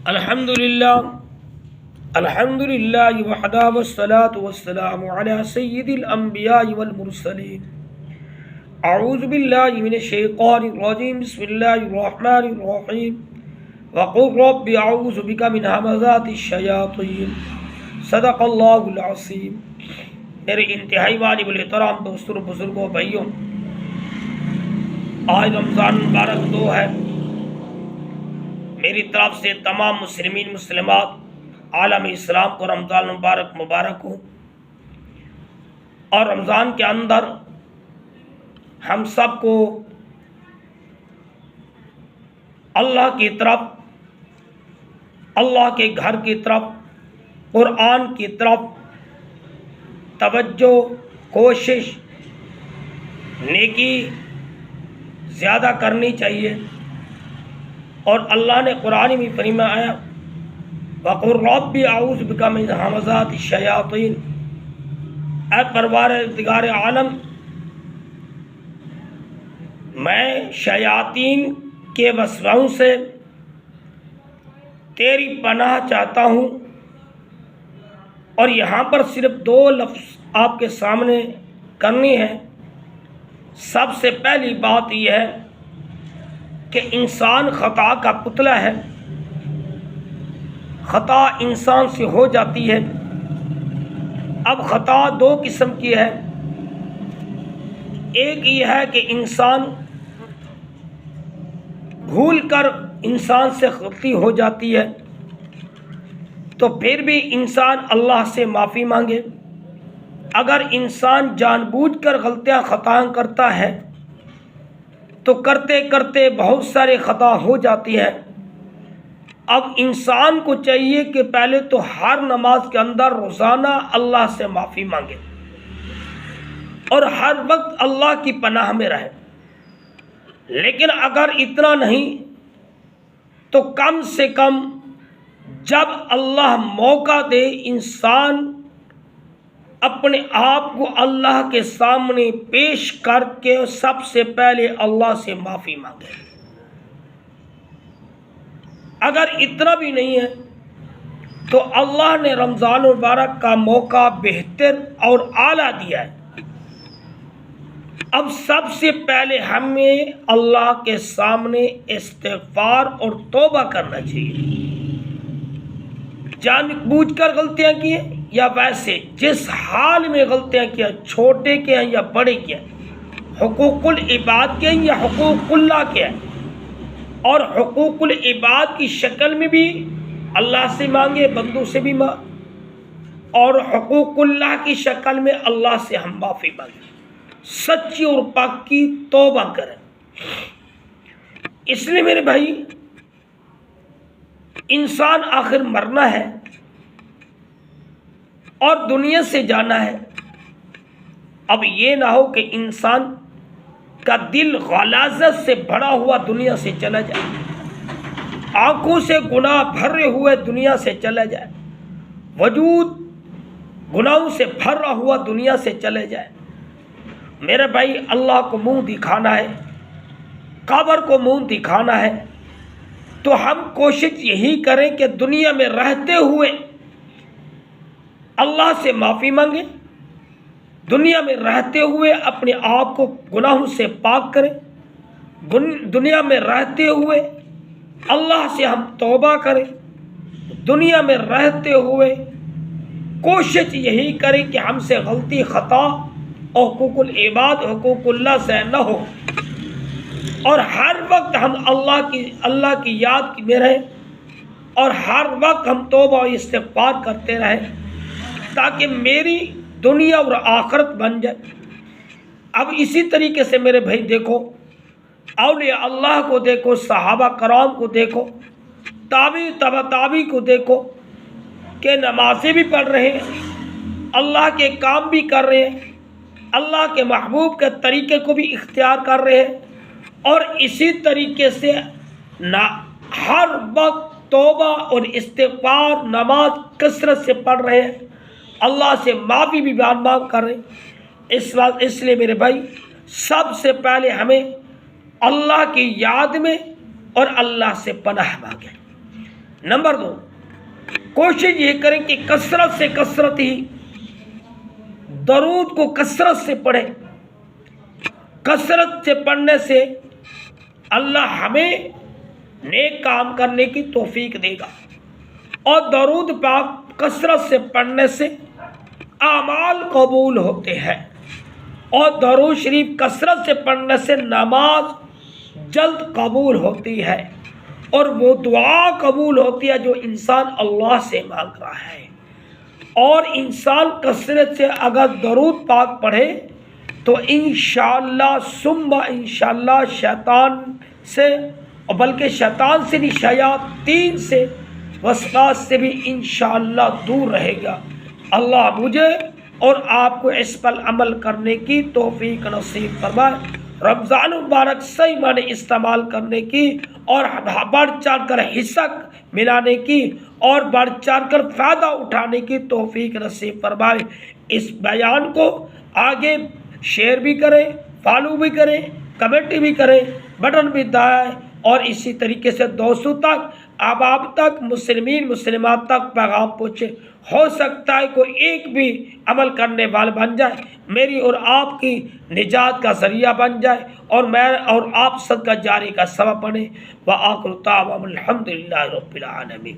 الحمدللہ وحدہ والصلاة والسلام علی سید الانبیاء والمرسلین۔ اعوذ باللہ من الشیطان الرجیم، بسم اللہ الرحمن الرحیم۔ وقل رب اعوذ بک من همزات الشیاطین، صدق اللہ العظیم۔ میرے انتہائی واجب الاحترام دوستوں، بزرگوں، بھائیوں، آج رمضان مبارک 2 ہے۔ میری طرف سے تمام مسلمین مسلمات عالم اسلام کو رمضان مبارک ہو، اور رمضان کے اندر ہم سب کو اللہ کی طرف، اللہ کے گھر کی طرف، قرآن کی طرف توجہ، کوشش، نیکی زیادہ کرنی چاہیے۔ اور اللہ نے قرآن میں فرمایا وَقُلْ رَبِّ أَعُوذُ بِكَ مِنْ هَمَزَاتِ الشَّيَاطِينِ، اے پروردگار عالم، میں شیاطین کے وسوسوں سے تیری پناہ چاہتا ہوں۔ اور یہاں پر صرف 2 لفظ آپ کے سامنے کرنی ہے۔ سب سے پہلی بات یہ ہے کہ انسان خطا کا پتلا ہے، خطا انسان سے ہو جاتی ہے۔ اب خطا 2 قسم کی ہے۔ ایک یہ ہے کہ انسان بھول کر انسان سے غلطی ہو جاتی ہے، تو پھر بھی انسان اللہ سے معافی مانگے۔ اگر انسان جان بوجھ کر غلطیاں خطائیں کرتا ہے تو کرتے کرتے بہت سارے خطا ہو جاتی ہے۔ اب انسان کو چاہیے کہ پہلے تو ہر نماز کے اندر روزانہ اللہ سے معافی مانگے اور ہر وقت اللہ کی پناہ میں رہے۔ لیکن اگر اتنا نہیں تو کم سے کم جب اللہ موقع دے، انسان اپنے آپ کو اللہ کے سامنے پیش کر کے سب سے پہلے اللہ سے معافی مانگے۔ اگر اتنا بھی نہیں ہے تو اللہ نے رمضان مبارک کا موقع بہتر اور اعلیٰ دیا ہے۔ اب سب سے پہلے ہمیں اللہ کے سامنے استغفار اور توبہ کرنا چاہیے۔ جان بوجھ کر غلطیاں کی ہیں یا ویسے جس حال میں غلطیاں کیا، چھوٹے کے ہیں یا بڑے کے ہیں، حقوق العباد کے ہیں یا حقوق اللہ کے ہیں، اور حقوق العباد کی شکل میں بھی اللہ سے مانگے، بندوں سے بھی اور حقوق اللہ کی شکل میں اللہ سے ہم معافی مانگیں، سچی اور پاکی توبہ کریں۔ اس لیے میرے بھائی، انسان آخر مرنا ہے اور دنیا سے جانا ہے۔ اب یہ نہ ہو کہ انسان کا دل غلاظت سے بھرا ہوا دنیا سے چلا جائے، آنکھوں سے گناہ بھرے ہوئے دنیا سے چلا جائے، وجود گناہوں سے بھرا ہوا دنیا سے چلے جائے۔ میرے بھائی، اللہ کو منہ دکھانا ہے، قبر کو منہ دکھانا ہے، تو ہم کوشش یہی کریں کہ دنیا میں رہتے ہوئے اللہ سے معافی مانگیں، دنیا میں رہتے ہوئے اپنے آپ کو گناہوں سے پاک کریں، دنیا میں رہتے ہوئے اللہ سے ہم توبہ کریں، دنیا میں رہتے ہوئے کوشش یہی کریں کہ ہم سے غلطی، خطا اور حقوق العباد، حقوق اللہ سے نہ ہو، اور ہر وقت ہم اللہ کی یاد میں رہیں، اور ہر وقت ہم توبہ و استغفار کرتے رہیں، تاکہ میری دنیا اور آخرت بن جائے۔ اب اسی طریقے سے میرے بھائی دیکھو، اولیاء اللہ کو دیکھو، صحابہ کرام کو دیکھو، تابعی تبع تابعی کو دیکھو کہ نمازیں بھی پڑھ رہے ہیں، اللہ کے کام بھی کر رہے ہیں، اللہ کے محبوب کے طریقے کو بھی اختیار کر رہے ہیں، اور اسی طریقے سے ہر وقت توبہ اور استغفار، نماز کثرت سے پڑھ رہے ہیں، اللہ سے معافی بھی مانگ کر رہے ہیں۔ اس لیے میرے بھائی، سب سے پہلے ہمیں اللہ کی یاد میں اور اللہ سے پناہ مانگیں۔ نمبر 2، کوشش یہ کریں کہ کثرت سے کثرت ہی درود کو کثرت سے پڑھیں۔ کثرت سے پڑھنے سے اللہ ہمیں نیک کام کرنے کی توفیق دے گا، اور درود پاک کثرت سے پڑھنے سے اعمال قبول ہوتے ہیں، اور درود شریف کثرت سے پڑھنے سے نماز جلد قبول ہوتی ہے، اور وہ دعا قبول ہوتی ہے جو انسان اللہ سے مانگ رہا ہے۔ اور انسان کثرت سے اگر درود پاک پڑھے تو انشاءاللہ ثم انشاءاللہ شیطان سے، بلکہ شیطان سے نہیں، شیاطین سے، وسواس سے بھی انشاءاللہ دور رہے گا۔ اللہ مجھے اور آپ کو اس پر عمل کرنے کی توفیق نصیب فرمائے۔ رمضان مبارک صحیح معنی استعمال کرنے کی، اور بڑھ چڑھ کر حصہ ملانے کی، اور بڑھ چڑھ کر فائدہ اٹھانے کی توفیق نصیب فرمائے۔ اس بیان کو آگے شیئر بھی کریں، فالو بھی کریں، کمنٹ بھی کریں، بٹن بھی دبائیں، اور اسی طریقے سے دوستوں تک، احباب تک، مسلمین مسلمات تک پیغام پہنچے۔ ہو سکتا ہے کوئی ایک بھی عمل کرنے والا بن جائے، میری اور آپ کی نجات کا ذریعہ بن جائے، اور میں اور آپ صدقہ جاری کا سبب بنے۔ وآخر دعوانا الحمدللہ رب العالمین۔